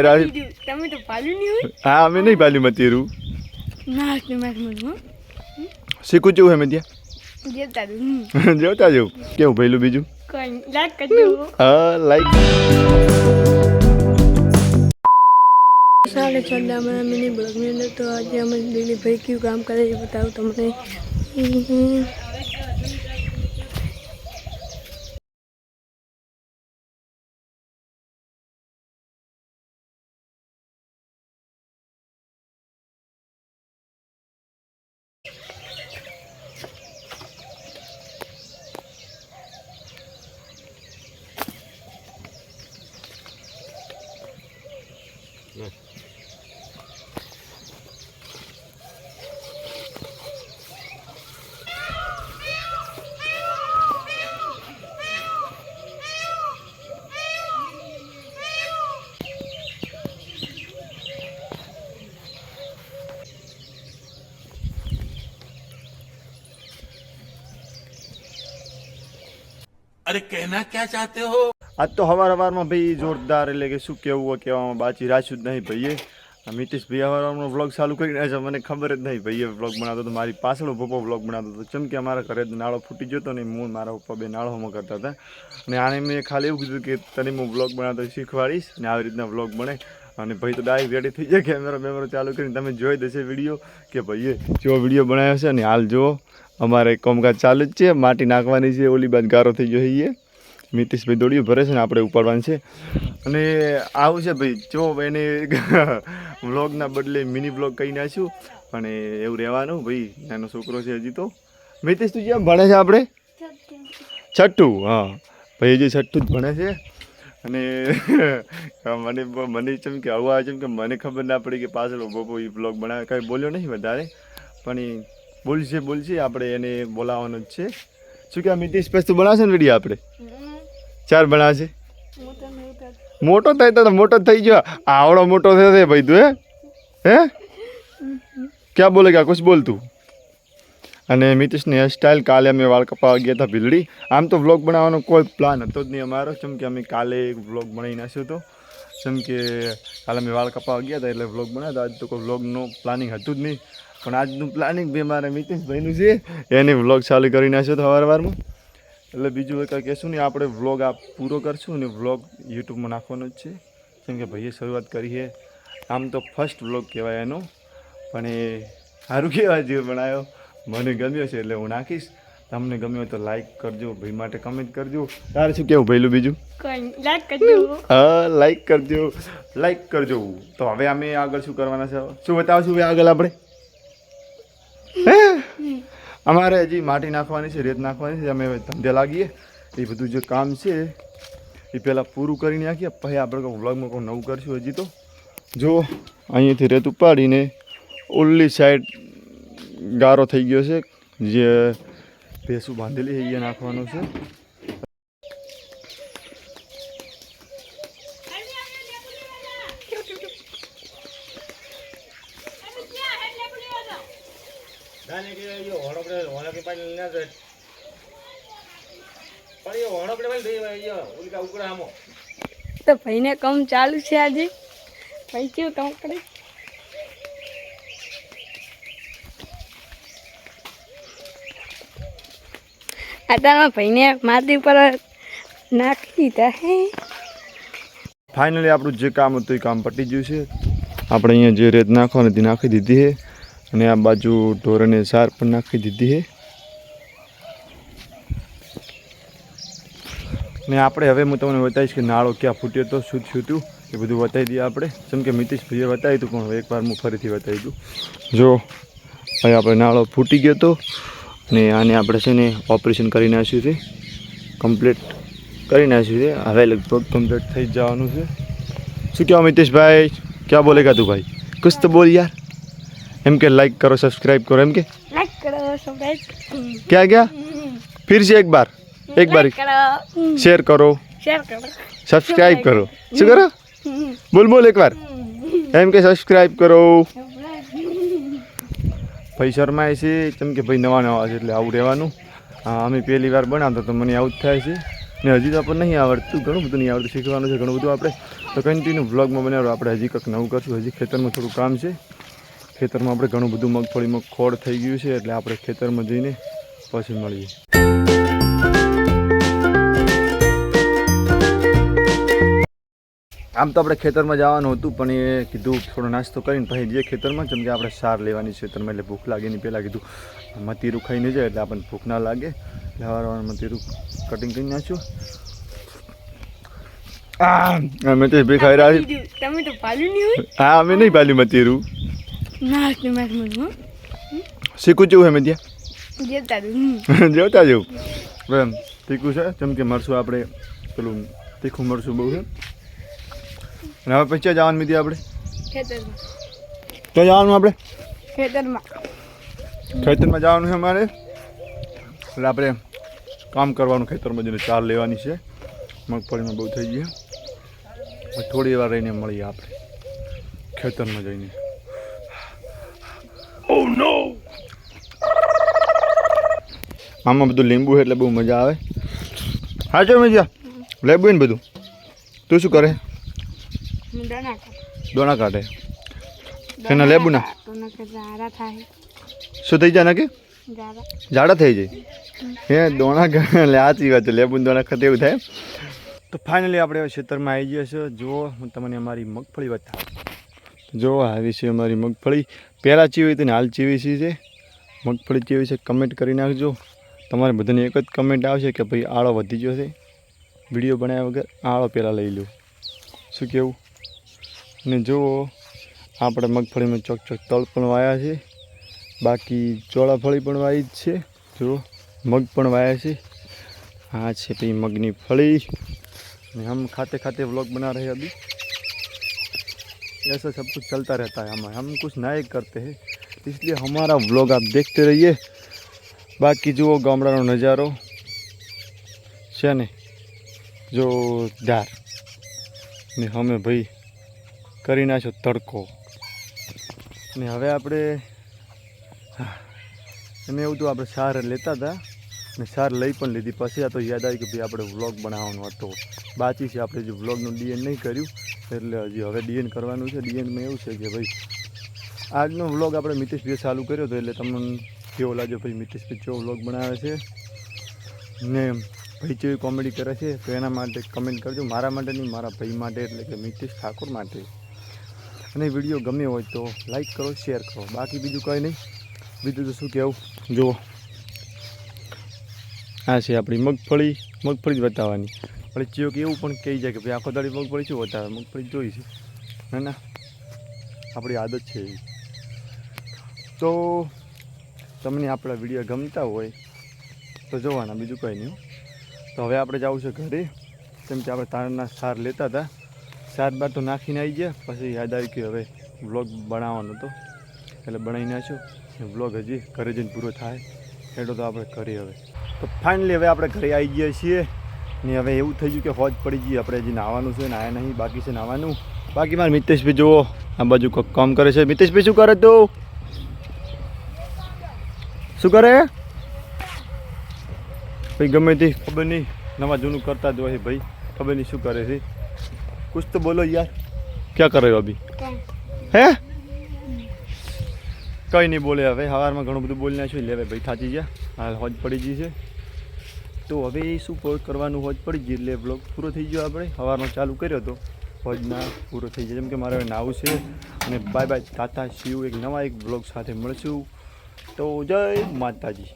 તમે તો પાલ્યું નહીં હોય. હા અમે નહીં પાલ્યું મતીરું ના મેં શીખું છું અમે ત્યાં જેતા જોતા જવું કેવું ભઈલું બીજું કોઈ લાઈક કરજો. હા લાઈક 6:30 हमारा मिनी ब्लॉग में तो आज हम दिल्ली भाई क्यों काम करे ये बताओ तुमने. अरे कहना क्या चाहते हो? આજ તો હવારમાં ભાઈ જોરદાર એટલે કે શું કેવું કહેવામાં બાકી રાખ્યું જ નહીં ભાઈએ. મિતેશ ભાઈ હવારમાં વ્લોગ ચાલુ કરીને છે મને ખબર જ નહીં ભાઈએ વ્લોગ બનાવતો તો મારી પાછળ પપ્પા વ્લોગ બનાવતો હતો. ચમ કે અમારા ઘરે નાળો ફૂટી ગયો હતો ને હું મારા પપ્પા બે નાળોમાં કરતા હતા અને આને મેં ખાલી એવું કીધું કે તને હું વ્લોગ બનાવતો શીખવાડીશ ને આવી રીતના વ્લોગ બને. અને ભાઈ તો ડાયરેક્ટ રેડી થઈ જાય કેમેરો ચાલુ કરીને તમે જોઈ દેશે વિડીયો કે ભાઈએ જો વિડીયો બનાવ્યો છે અને હાલ જુઓ અમારે કામકાજ ચાલુ જ છે. માટી નાખવાની છે ઓલી બાદ ગારો થઈ ગયો છે. મિતેશભાઈ દોડીઓ ભરે છે ને આપણે ઉપાડવાનું છે અને આવું છે ભાઈ જો એને વ્લોગના બદલે મિની વ્લોગ કહી નાખ્યું પણ એવું રહેવાનું ભાઈ. નાનો છોકરો છે હજી તો. મિતેશ તું જેમ ભણે છે આપણે છઠ્ઠું. હા ભાઈ હજી છઠ્ઠું જ ભણે છે અને મને ચમ કે આવું આવે છે કે મને ખબર ના પડી કે પાછળ બપો એ વ્લોગ બનાવે. કાંઈ બોલ્યો નહીં વધારે પણ એ બોલશે આપણે એને બોલાવવાનો જ છે. શું કે મિતેશ પછી તું બનાવશે ને વિડીયો આપણે 4 બનાવશે. મોટો થાય તો મોટો થઈ ગયો. આવડો મોટો થયો ભાઈ તું હે ક્યાં બોલે ક્યાં કુછ બોલ તું. અને મિતેશની હેરસ્ટાઈલ કાલે અમે વાળ કપાવવા ગયા હતા ભીલડી. આમ તો વ્લોગ બનાવવાનો કોઈ પ્લાન હતો જ નહીં અમારો. જેમ કે અમે કાલે એક વ્લોગ બનાવી નાખ્યો હતો. જેમ કે કાલે અમે વાળ કપાવવા ગયા હતા એટલે વ્લોગ બનાવ્યો. આજ તો કોઈ વ્લોગનું પ્લાનિંગ હતું જ નહીં પણ આજનું પ્લાનિંગ બી મારા મિતેશભાઈનું છે. એને વ્લોગ ચાલુ કરી નાખ્યો હતો સવારમાં. એટલે બીજું કંઈ કહેશું નહીં આપણે વ્લોગ આ પૂરો કરશું ને વ્લોગ યુટ્યુબમાં નાખવાનો જ છે. જેમ કે ભાઈએ શરૂઆત કરી છે. આમ તો ફર્સ્ટ વ્લોગ કહેવાય એનો પણ એ સારું કહેવાય જે બનાવ્યો મને ગમ્યો છે એટલે હું નાખીશ. તમને ગમ્યો તો લાઈક કરજો ભાઈ માટે કમેન્ટ કરજો. તારે શું કેવું ભાઈલું બીજું લાઈક કરજો. હા લાઈક કરજો. તો હવે અમે આગળ શું કરવાના છે શું બતાવશું હવે આગળ આપણે અમારે હજી માટી નાખવાની છે રેત નાખવાની છે. અમે ધંધે લાગીએ એ બધું જે કામ છે એ પહેલાં પૂરું કરી નાખીએ પછી આપણે કોઈ વ્લોગમાં કોઈ નવું કરશું. હજી તો જો અહીંયાથી રેત ઉપાડીને ઓલી સાઈડ ગારો થઈ ગયો છે જે ભેંસું બાંધેલી છે એ નાખવાનું છે. તો ભાઈને કામ ચાલુ છે આજે. ભાઈ કેવું કામ કરે અત્યારમાં ભાઈને માટી ઉપર નાખી દીધા હે. ફાઇનલી આપણું જે કામ હતું એ કામ પતી ગયું છે. આપણે અહીંયા જે રેત નાખવાની હતી નાખી દીધી છે અને આ બાજુ ઢોરને સાર પણ નાખી દીધી છે. ને આપણે હવે હું તમને બતાવીશ કે નાળો ક્યાં ફૂટ્યો હતો શું થયું એ બધું બતાવી દઈએ આપણે. જેમ કે મિતેશભાઈએ બતાવ્યું હતું પણ હવે એકવાર હું ફરીથી બતાવી દઉં. જો હવે આપણે નાળો ફૂટી ગયો હતો ને આને આપણે છે ને ઓપરેશન કરી નાખ્યું છે. કમ્પ્લીટ કરી નાખ્યું છે. હવે લગભગ કમ્પ્લીટ થઈ જ જવાનું છે. શું કહેવા મિતેશભાઈ ક્યાં બોલેગા તું ભાઈ કુછ તો બોલ યાર. એમ કે લાઈક કરો સબસ્ક્રાइब करो એમ કે लाइक करो सब्सक्राइब क्या क्या फिर से एक बार शेयर करो सब्सक्राइब करो શું કરો બોલ એક વાર એમ કે સબસ્ક્રાઇબ કરો. ભાઈ શર્માય છે કેમ કે ભાઈ નવા છે એટલે આવું રહેવાનું. અમે પહેલી વાર બનાવતા તો મને આવું જ થાય છે ને હજી તો આપણને નહીં આવડતું. ઘણું બધું નહીં આવડતું શીખવાનું છે ઘણું બધું આપણે તો કન્ટિન્યુ વ્લોગમાં બનાવો. આપણે હજી કંઈક નવું કરશું. હજી ખેતરમાં થોડું કામ છે. ખેતરમાં આપણે ઘણું બધું મગફળીમાં ખોળ થઈ ગયું છે, એટલે આપણે ખેતરમાં જઈને પછી મળીએ. આમ તો આપણે ખેતરમાં જવાનું હતું, પણ એ કીધું થોડો નાસ્તો કરીને પછી જઈએ ખેતરમાં, જેમ કે આપણે સાર લેવાની છે ખેતરમાં, એટલે ભૂખ લાગે નહીં. પહેલાં કીધું મતીરું ખાઈને જાય એટલે આપણને ભૂખ ના લાગે. એટલે હવારમાં મતીરું કટિંગ કરી નાખ્યું. અમે તો ભી ખાઈ રહ્યા છીએ. તમે તો પાલ્યું નહીં હોય. હા, અમે નહીં પાલ્યું મતીરું. ના તમારે મને શીખું જેવું અમે ત્યાં જેતા જેવતા જેવું એમ તીખું છે, જેમ કે મરશું આપણે પેલું તીખું મરશું બહુ છે. અને હવે પછી જવાનું મીધી આપણે ખેતરમાં. તો જવાનું આપણે ખેતરમાં જવાનું છે અમારે. એટલે આપણે કામ કરવાનું ખેતરમાં જઈને ચાર લેવાની છે. મગફળીમાં બહુ થઈ ગઈ. થોડી વાર રહીને મળીએ આપણે ખેતરમાં જઈને. Oh no! આમાં બધું લીંબુ છે એટલે બહુ મજા આવે. હા છે મજા લેબુ ને બધું. તું શું કરે? દોણા કાઢે. એના લેબુ ના શું થઈ જાય ને કે ઝાડા થઈ જાય. હે દોણા લે સાચી વાત છે. લેબુ દોણા ખાતે એવું થાય. તો ફાઇનલી આપણે હવે ખેતરમાં આવી ગયા છે. જુઓ હું તમને અમારી મગફળી બતાવું. જો આવી છે અમારી મગફળી. પહેલાં ચીવી હતી ને હાલ ચીવી છે. મગફળી ચીવી છે કમેન્ટ કરી નાખજો. તમારે બધાને એક જ કમેન્ટ આવશે કે ભાઈ આળો વધી ગયો છે, વિડીયો બનાવ્યા વગર આળો પહેલાં લઈ લો. શું કહેવું? ને જુઓ આપણે મગફળીમાં ચોક ચોક તળ પણ વાયા છે. બાકી ચોળાફળી પણ વાવી જ છે. જુઓ મગ પણ વાયા છે. हाँ છે भाई मगनी फली. हम खाते खाते व्लॉग बना रहे हैं अभी. ऐसा सब कुछ चलता रहता है. हम कुछ नए करते हैं, इसलिए हमारा व्लॉग आप देखते रहिए. बाकी जो गामडाનો नज़ारो છે ને જોરદાર. ને અમે ભાઈ કરી નાખ્યો તડકો. ને હવે આપણે એમ એવું તો આપણે સાર લેતા હતા ને સાર લઈ પણ લીધી. પછી આ તો યાદ આવી કે ભાઈ આપણે વ્લોગ બનાવવાનો હતો. બાકી છે આપણે જે વ્લોગનું ડીએન નહીં કર્યું, એટલે હજી હવે ડીએન કરવાનું છે. ડીએનમાં એવું છે કે ભાઈ આજનો વ્લોગ આપણે મિતેશભાઈએ ચાલુ કર્યો હતો, એટલે તમને કેવો લાગ્યો ભાઈ મિતેશભાઈ કેવો વ્લોગ બનાવે છે ને ભાઈ કેવી કોમેડી કરે છે, તો એના માટે કમેન્ટ કરજો. મારા માટે નહીં, મારા ભાઈ માટે, એટલે કે મિતેશ ઠાકોર માટે. અને વિડીયો ગમ્યો હોય તો લાઈક કરો, શેર કરો. બાકી બીજું કંઈ નહીં. બીજું તો શું કહેવું, જુઓ આ છે આપણી મગફળી. મગફળી જ બતાવવાની. પણ ચિયો કે એવું પણ કહી જાય કે ભાઈ આખો દાડી મગફળી શું બતાવે, મગફળી જોઈ છે. ના ના, આપણી આદત છે એવી. તો તમને આપણા વિડીયો ગમતા હોય તો જોવાના, બીજું કંઈ નહીં. તો હવે આપણે જવું છે ઘરે, કેમ કે આપણે તારના સાર લેતા હતા. સાર બાર તો નાખીને આવી ગયા. પછી યાદ આવી કે હવે વ્લોગ બનાવવાનો હતો, એટલે બનાવી નાખ્યો. વ્લોગ હજી ઘરે જઈને પૂરો થાય એટલો તો આપણે ઘરે. હવે તો ફાઇનલી હવે આપણે ઘરે આવી ગયા છીએ. ને હવે એવું થઈ ગયું કે હોજ પડી ગઈ. આપણે હજી નાહવાનું છે, નાહ્યા નહીં, બાકી છે નાહવાનું. બાકી મારે મિતેશભાઈ જુઓ આ બાજુ કોઈક કામ કરે છે. મિતેશભાઈ શું કરે તું? શું કરે ભાઈ? ગમે તે ખબર નહીં, નવા જૂનું કરતા જ હોય ભાઈ. ખબર નહીં શું કરે છે. कुछ तो बोलो यार, क्या कर रहे हो अभी? હે કંઈ નહીં બોલે. હવે સવારમાં ઘણું બધું બોલી નાખ્યું. એટલે હવે ભાઈ થાચી ગયા. હાલ હોજ પડી ગઈ છે. તો હવે શું કરવાનું, હોજ પડી ગઈ એટલે બ્લોગ પૂરો થઈ ગયો. આપણે સવારમાં ચાલુ કર્યો હતો, હોજના પૂરો થઈ જાય. જેમ કે મારે હવે નાવું છે. અને બાય બાય, તાતા શિવ એક નવા એક બ્લોગ સાથે મળશું. તો જય માતાજી.